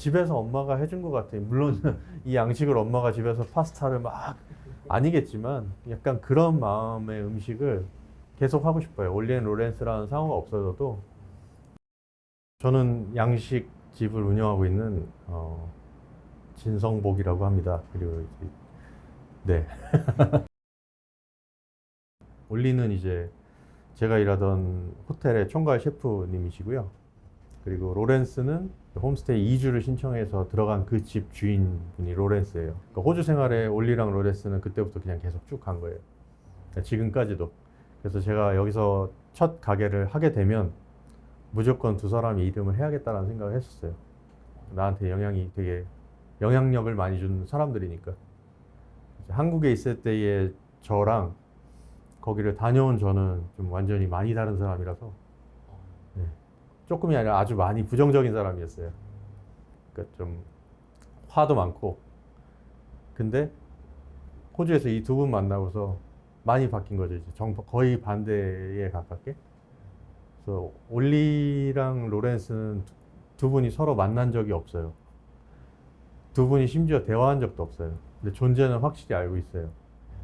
집에서 엄마가 해준 것 같아요. 물론 이 양식을 엄마가 집에서 파스타를 막 아니겠지만 약간 그런 마음의 음식을 계속 하고 싶어요. 올리 앤 로렌스라는 상호가 없어져도 저는 양식 집을 운영하고 있는 진성복이라고 합니다. 그리고 이제 네. 올리는 이제 제가 일하던 호텔의 총괄 셰프님이시고요. 그리고 로렌스는 홈스테이 2주를 신청해서 들어간 그 집 주인분이 로렌스예요. 그러니까 호주 생활에 올리랑 로렌스는 그때부터 그냥 계속 쭉 간 거예요. 그러니까 지금까지도. 그래서 제가 여기서 첫 가게를 하게 되면 무조건 두 사람이 이름을 해야겠다는 생각을 했었어요. 나한테 영향이 되게 영향력을 많이 준 사람들이니까. 한국에 있을 때의 저랑 거기를 다녀온 저는 좀 완전히 많이 다른 사람이라서 네. 조금이 아니라 아주 많이 부정적인 사람이었어요. 그러니까 좀 화도 많고. 근데 호주에서 이 두 분 만나고서 많이 바뀐 거죠. 이제 거의 반대에 가깝게. 그래서 올리랑 로렌스는 두 분이 서로 만난 적이 없어요. 두 분이 심지어 대화한 적도 없어요. 근데 존재는 확실히 알고 있어요.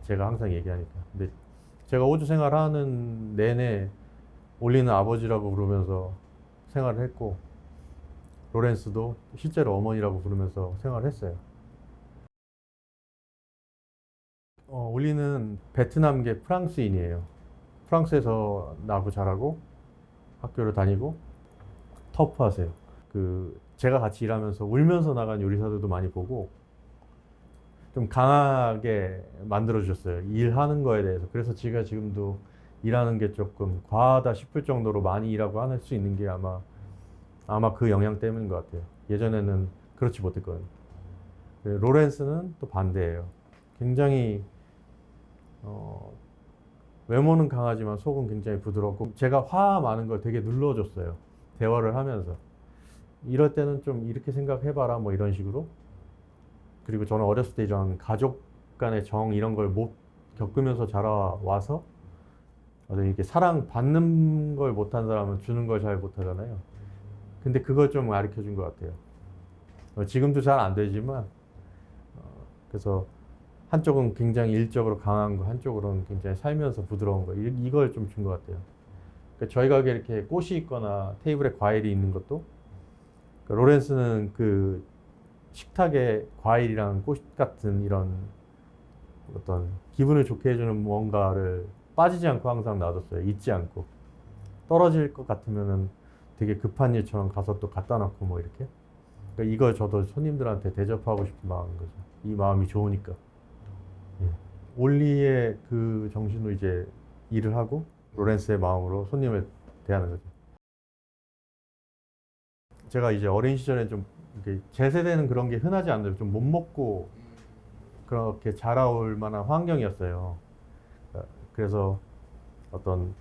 제가 항상 얘기하니까. 근데 제가 호주 생활하는 내내 올리는 아버지라고 부르면서 생활을 했고, 로렌스도 실제로 어머니라고 부르면서 생활을 했어요. 올리는 베트남계 프랑스인이에요. 프랑스에서 나고 자라고 학교를 다니고 터프하세요. 제가 같이 일하면서 울면서 나간 요리사들도 많이 보고 좀 강하게 만들어 주셨어요. 일하는 거에 대해서. 그래서 제가 지금도 일하는 게 조금 과하다 싶을 정도로 많이 일하고 할 수 있는 게 아마 그 영향 때문인 것 같아요. 예전에는 그렇지 못했거든요. 로렌스는 또 반대예요. 굉장히 어, 외모는 강하지만 속은 굉장히 부드럽고 제가 화 많은 걸 되게 눌러줬어요. 대화를 하면서. 이럴 때는 좀 이렇게 생각해봐라 뭐 이런 식으로. 그리고 저는 어렸을 때 이런 가족 간의 정 이런 걸 못 겪으면서 자라와서 이렇게 사랑 받는 걸 못한 사람은 주는 걸 잘 못하잖아요. 근데 그걸 좀 가르쳐 준 것 같아요. 지금도 잘 안 되지만 그래서 한쪽은 굉장히 일적으로 강한 거, 한쪽으로는 굉장히 살면서 부드러운 거 이걸 좀 준 것 같아요. 그러니까 저희 가게 이렇게 꽃이 있거나 테이블에 과일이 있는 것도 그러니까 로렌스는 그 식탁에 과일이랑 꽃 같은 이런 어떤 기분을 좋게 해주는 뭔가를 빠지지 않고 항상 놔뒀어요. 잊지 않고. 떨어질 것 같으면은 되게 급한 일처럼 가서 또 갖다 놓고 뭐 이렇게. 그러니까 이걸 저도 손님들한테 대접하고 싶은 마음인 거죠. 이 마음이 좋으니까. 예. 올리의 그 정신으로 이제 일을 하고 로렌스의 마음으로 손님을 대하는 거죠. 제가 이제 어린 시절에 좀 제 세대는 그런 게 흔하지 않아요. 좀 못 먹고 그렇게 자라올 만한 환경이었어요. 그래서 어떤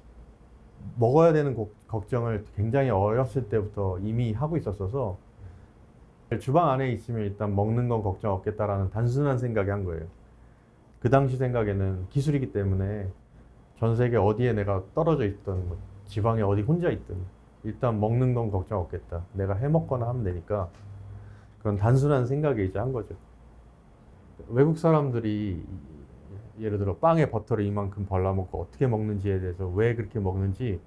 먹어야 되는 걱정을 굉장히 어렸을 때부터 이미 하고 있었어서 주방 안에 있으면 일단 먹는 건 걱정 없겠다라는 단순한 생각이 한 거예요. 그 당시 생각에는 기술이기 때문에 전 세계 어디에 내가 떨어져 있든 뭐 지방에 어디 혼자 있든 일단 먹는 건 걱정 없겠다. 내가 해 먹거나 하면 되니까 그런 단순한 생각에 이제 한 거죠. 외국 사람들이 예를 들어 빵에 버터를 이만큼 발라먹고 어떻게 먹는지에 대해서 왜 그렇게 먹는지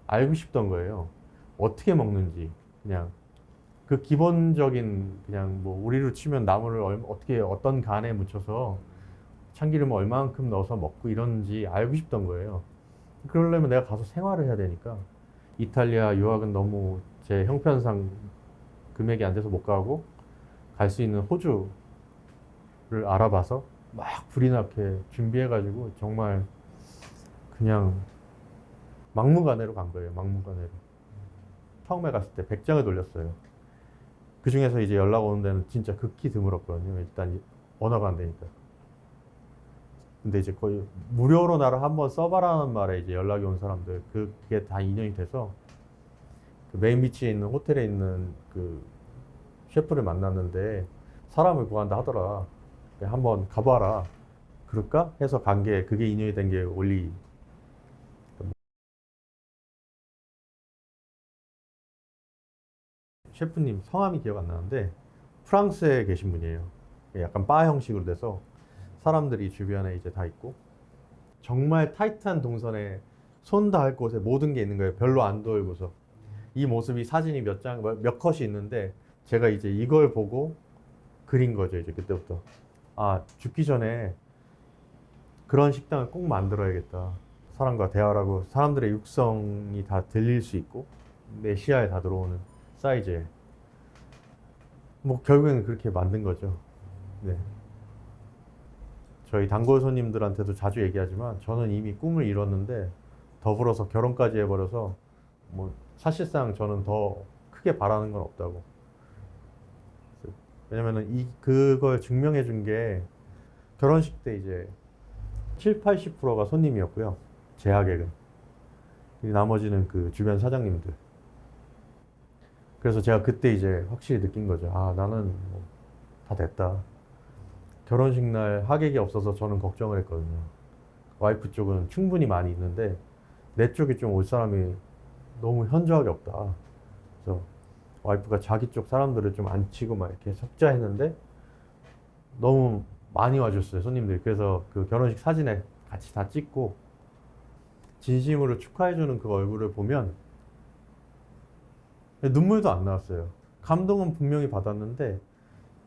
알고 싶던 거예요. 어떻게 먹는지 그냥 그 기본적인 그냥 뭐 우리로 치면 나물을 어떻게 어떤 간에 묻혀서 참기름을 얼만큼 넣어서 먹고 이런지 알고 싶던 거예요. 그러려면 내가 가서 생활을 해야 되니까 이탈리아 유학은 너무 제 형편상 금액이 안 돼서 못 가고 갈 수 있는 호주를 알아봐서 막 불이 나게 준비해가지고 정말 그냥 막무가내로 간 거예요. 막무가내로. 처음에 갔을 때 100장을 돌렸어요. 그 중에서 이제 연락 오는 데는 진짜 극히 드물었거든요. 일단 언어가 안 되니까. 근데 이제 거의 무료로 나를 한번 써봐라는 말에 이제 연락이 온 사람들 그게 다 인연이 돼서 그 메인 비치에 있는 호텔에 있는 그 셰프를 만났는데 사람을 구한다 하더라. 한번 가봐라. 그럴까? 해서 간 게 그게 인연이 된 게 올리. 셰프님 성함이 기억 안 나는데 프랑스에 계신 분이에요. 약간 바 형식으로 돼서 사람들이 주변에 이제 다 있고 정말 타이트한 동선에 손 닿을 곳에 모든 게 있는 거예요. 별로 안 돌고서. 이 모습이 사진이 몇 컷이 있는데 제가 이제 이걸 보고 그린 거죠. 이제 그때부터. 아, 죽기 전에 그런 식당을 꼭 만들어야겠다. 사람과 대화를 하고 사람들의 육성이 다 들릴 수 있고 내 시야에 다 들어오는 사이즈에. 뭐 결국에는 그렇게 만든 거죠. 네. 저희 단골 손님들한테도 자주 얘기하지만 저는 이미 꿈을 이뤘는데 더불어서 결혼까지 해버려서 뭐 사실상 저는 더 크게 바라는 건 없다고. 왜냐면은 그걸 증명해 준 게 결혼식 때 이제 7, 80%가 손님이었고요. 재하객은. 나머지는 그 주변 사장님들. 그래서 제가 그때 이제 확실히 느낀 거죠. 아, 나는 뭐다 됐다. 결혼식 날 하객이 없어서 저는 걱정을 했거든요. 와이프 쪽은 충분히 많이 있는데 내 쪽에 좀 올 사람이 너무 현저하게 없다. 그래서 와이프가 자기 쪽 사람들을 좀 안 치고 막 이렇게 섞자 했는데 너무 많이 와줬어요, 손님들이. 그래서 그 결혼식 사진에 같이 다 찍고 진심으로 축하해주는 그 얼굴을 보면 눈물도 안 나왔어요. 감동은 분명히 받았는데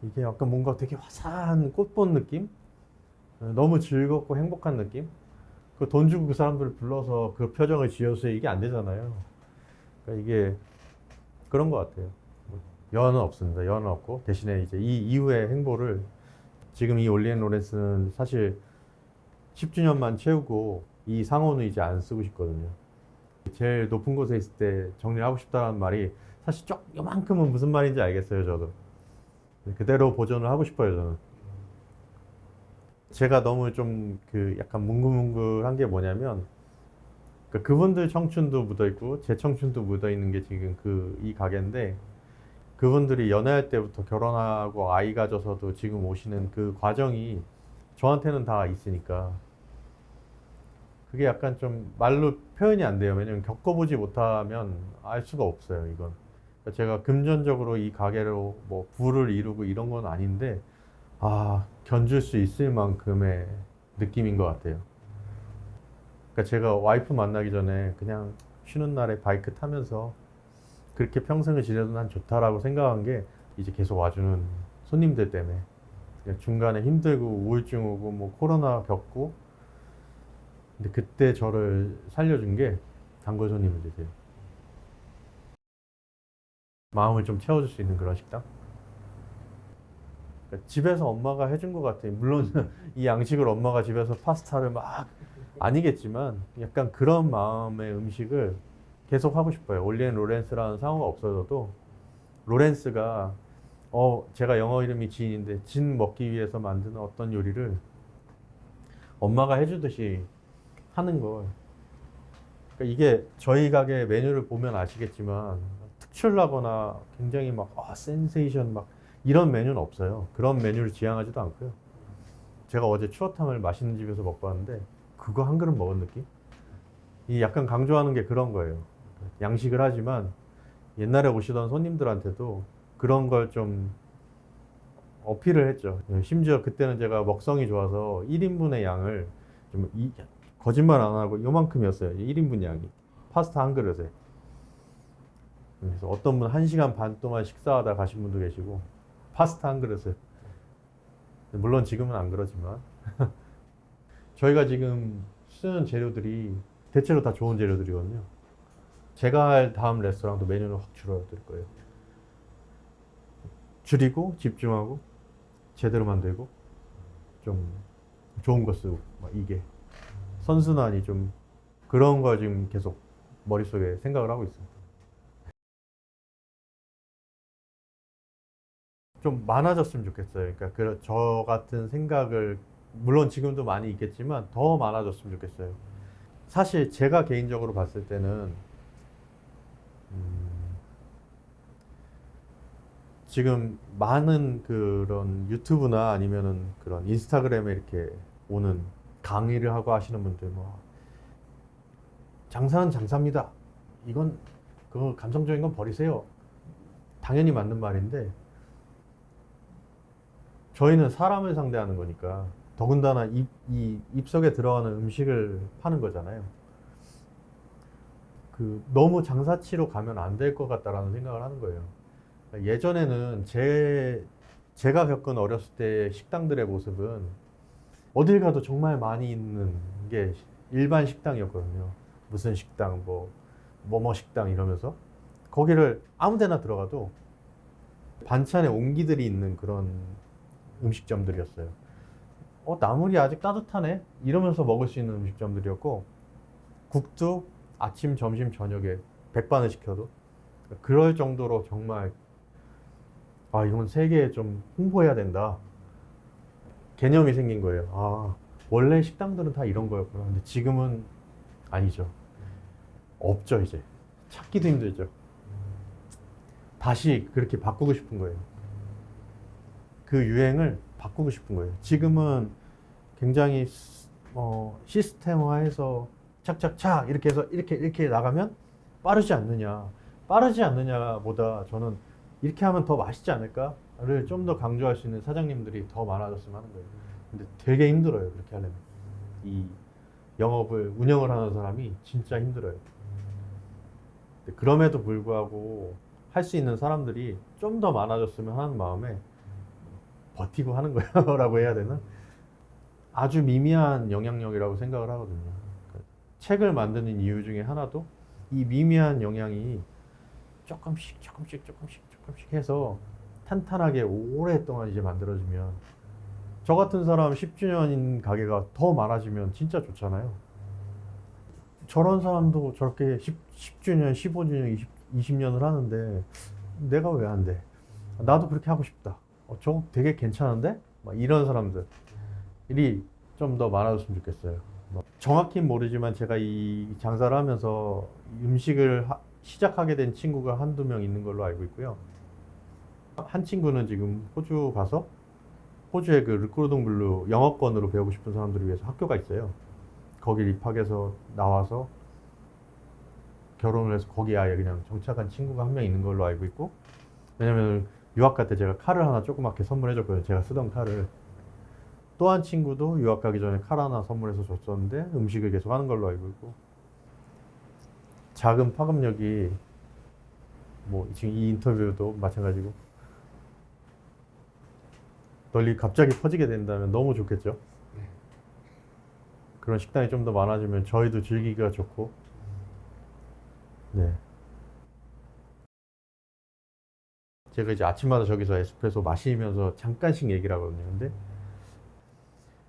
이게 약간 뭔가 되게 화사한 꽃 본 느낌? 너무 즐겁고 행복한 느낌? 그 돈 주고 그 사람들을 불러서 그 표정을 지어서 이게 안 되잖아요. 그러니까 이게 그런 것 같아요. 여한은 없습니다. 여한은 없고 대신에 이제 이 이후의 행보를 지금 이 올리앤 로렌스는 사실 10주년만 채우고 이 상호는 이제 안 쓰고 싶거든요. 제일 높은 곳에 있을 때 정리를 하고 싶다는 말이 사실 요만큼은 무슨 말인지 알겠어요, 저도. 그대로 보존을 하고 싶어요, 저는. 제가 너무 좀 그 약간 뭉글뭉글한 게 뭐냐면 그분들 청춘도 묻어 있고 제 청춘도 묻어 있는 게 지금 이 가게인데 그분들이 연애할 때부터 결혼하고 아이 가져서도 지금 오시는 그 과정이 저한테는 다 있으니까 그게 약간 좀 말로 표현이 안 돼요. 왜냐면 겪어보지 못하면 알 수가 없어요, 이건. 그러니까 제가 금전적으로 이 가게로 뭐 부를 이루고 이런 건 아닌데 아, 견줄 수 있을 만큼의 느낌인 것 같아요. 그러니까 제가 와이프 만나기 전에 그냥 쉬는 날에 바이크 타면서 그렇게 평생을 지내도 난 좋다라고 생각한 게 이제 계속 와주는 손님들 때문에 중간에 힘들고 우울증 오고 뭐 코로나 겪고 근데 그때 저를 살려준 게 단골 손님들이세요. 마음을 좀 채워줄 수 있는 그런 식당? 그러니까 집에서 엄마가 해준 것 같아요. 물론 이 양식을 엄마가 집에서 파스타를 막 아니겠지만 약간 그런 마음의 음식을 계속 하고 싶어요. 올리앤 로렌스라는 상호가 없어져도 로렌스가 제가 영어 이름이 진인데 진 먹기 위해서 만드는 어떤 요리를 엄마가 해주듯이 하는 걸. 그러니까 이게 저희 가게 메뉴를 보면 아시겠지만 특출나거나 굉장히 막 센세이션 막 이런 메뉴는 없어요. 그런 메뉴를 지향하지도 않고요. 제가 어제 추어탕을 맛있는 집에서 먹고 왔는데 그거 한 그릇 먹은 느낌? 이 약간 강조하는 게 그런 거예요. 양식을 하지만 옛날에 오시던 손님들한테도 그런 걸 좀 어필을 했죠. 심지어 그때는 제가 먹성이 좋아서 1인분의 양을 좀 거짓말 안 하고 요만큼이었어요. 1인분 양이. 파스타 한 그릇에. 그래서 어떤 분 1시간 반 동안 식사하다 가신 분도 계시고 파스타 한 그릇에. 물론 지금은 안 그러지만 저희가 지금 쓰는 재료들이 대체로 다 좋은 재료들이거든요. 제가 할 다음 레스토랑도 메뉴는 확 줄어들 거예요. 줄이고 집중하고 제대로 만들고 좀 좋은 거 쓰고 막 이게 선순환이 좀 그런 걸 지금 계속 머릿속에 생각을 하고 있어요. 좀 많아졌으면 좋겠어요. 그러니까 저 같은 생각을 물론 지금도 많이 있겠지만 더 많아졌으면 좋겠어요. 사실 제가 개인적으로 봤을 때는 지금 많은 그런 유튜브나 아니면은 그런 인스타그램에 이렇게 오는 강의를 하고 하시는 분들 뭐 장사는 장사입니다. 이건 그거 감성적인 건 버리세요. 당연히 맞는 말인데 저희는 사람을 상대하는 거니까 더군다나 이 입속에 들어가는 음식을 파는 거잖아요. 그 너무 장사치로 가면 안 될 것 같다라는 생각을 하는 거예요. 예전에는 제가 겪은 어렸을 때 식당들의 모습은 어딜 가도 정말 많이 있는 게 일반 식당이었거든요. 무슨 식당, 뭐뭐 식당 이러면서 거기를 아무 데나 들어가도 반찬에 온기들이 있는 그런 음식점들이었어요. 나물이 아직 따뜻하네? 이러면서 먹을 수 있는 음식점들이었고, 국도 아침, 점심, 저녁에 백반을 시켜도 그럴 정도로 정말 이건 세계에 좀 홍보해야 된다. 개념이 생긴 거예요. 원래 식당들은 다 이런 거였구나. 근데 지금은 아니죠. 없죠, 이제. 찾기도 힘들죠. 다시 그렇게 바꾸고 싶은 거예요. 그 유행을 바꾸고 싶은 거예요. 지금은 굉장히 시스템화해서 착착착 이렇게 해서 이렇게 나가면 빠르지 않느냐. 빠르지 않느냐보다 저는 이렇게 하면 더 맛있지 않을까를 좀 더 강조할 수 있는 사장님들이 더 많아졌으면 하는 거예요. 근데 되게 힘들어요. 그렇게 하려면. 이 운영을 하는 사람이 진짜 힘들어요. 그럼에도 불구하고 할 수 있는 사람들이 좀 더 많아졌으면 하는 마음에 버티고 하는 거라고 해야 되나? 아주 미미한 영향력이라고 생각을 하거든요. 책을 만드는 이유 중에 하나도 이 미미한 영향이 조금씩 해서 탄탄하게 오랫동안 이제 만들어지면, 저 같은 사람 10주년인 가게가 더 많아지면 진짜 좋잖아요. 저런 사람도 저렇게 10주년, 15주년, 20년을 하는데 내가 왜 안 돼? 나도 그렇게 하고 싶다. 저거 되게 괜찮은데? 막 이런 사람들이 좀 더 많아졌으면 좋겠어요. 정확히는 모르지만 제가 이 장사를 하면서 음식을 시작하게 된 친구가 한두 명 있는 걸로 알고 있고요. 한 친구는 지금 호주 가서 호주의 그 르코르동 블루 영어권으로 배우고 싶은 사람들을 위해서 학교가 있어요. 거길 입학해서 나와서 결혼을 해서 거기 아예 그냥 정착한 친구가 한 명 있는 걸로 알고 있고, 왜냐면 유학 갈 때 제가 칼을 하나 조그맣게 선물해줬거든요. 제가 쓰던 칼을. 또 한 친구도 유학 가기 전에 칼 하나 선물해서 줬었는데 음식을 계속 하는 걸로 알고 있고, 작은 파급력이 지금 이 인터뷰도 마찬가지고 널리 갑자기 퍼지게 된다면 너무 좋겠죠. 그런 식당이 좀 더 많아지면 저희도 즐기기가 좋고. 네. 제가 이제 아침마다 저기서 에스프레소 마시면서 잠깐씩 얘기를 하거든요. 근데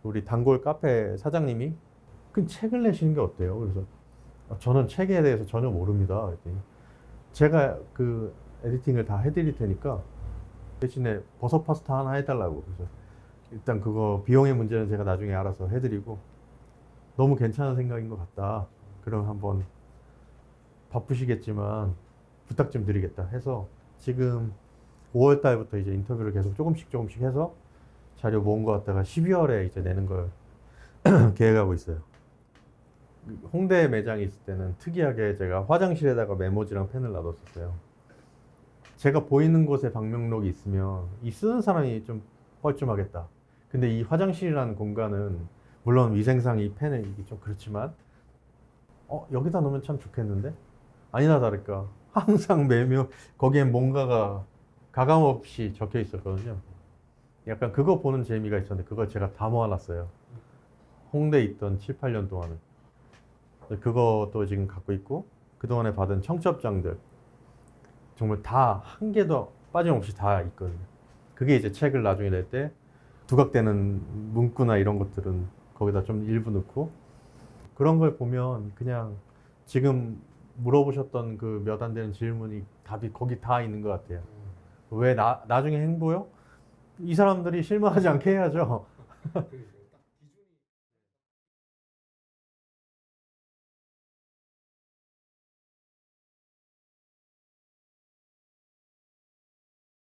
우리 단골 카페 사장님이 그 책을 내시는 게 어때요? 그래서 저는 책에 대해서 전혀 모릅니다. 그랬더니 제가 그 에디팅을 다 해드릴 테니까 대신에 버섯 파스타 하나 해달라고. 그래서 일단 그거 비용의 문제는 제가 나중에 알아서 해드리고, 너무 괜찮은 생각인 것 같다. 그럼 한번 바쁘시겠지만 부탁 좀 드리겠다 해서 지금 5월 달부터 이제 인터뷰를 계속 조금씩 해서 자료 모은 것 같다가 12월에 이제 내는 걸 계획하고 있어요. 홍대 매장에 있을 때는 특이하게 제가 화장실에다가 메모지랑 펜을 놔뒀었어요. 제가 보이는 곳에 방명록이 있으면 이 쓰는 사람이 좀 뻘쭘하겠다. 근데 이 화장실이라는 공간은 물론 위생상 이 펜은 이게 좀 그렇지만 여기다 놓으면 참 좋겠는데? 아니나 다를까 항상 거기엔 뭔가가 가감없이 적혀 있었거든요. 약간 그거 보는 재미가 있었는데 그걸 제가 다 모아놨어요. 홍대에 있던 7, 8년 동안은. 그것도 지금 갖고 있고, 그동안에 받은 청첩장들 정말 다 한 개도 빠짐없이 다 있거든요. 그게 이제 책을 나중에 낼 때 두각되는 문구나 이런 것들은 거기다 좀 일부 넣고, 그런 걸 보면 그냥 지금 물어보셨던 그 몇 안 되는 질문이 답이 거기 다 있는 것 같아요. 왜 나중에 행보요? 이 사람들이 실망하지 않게 해야죠.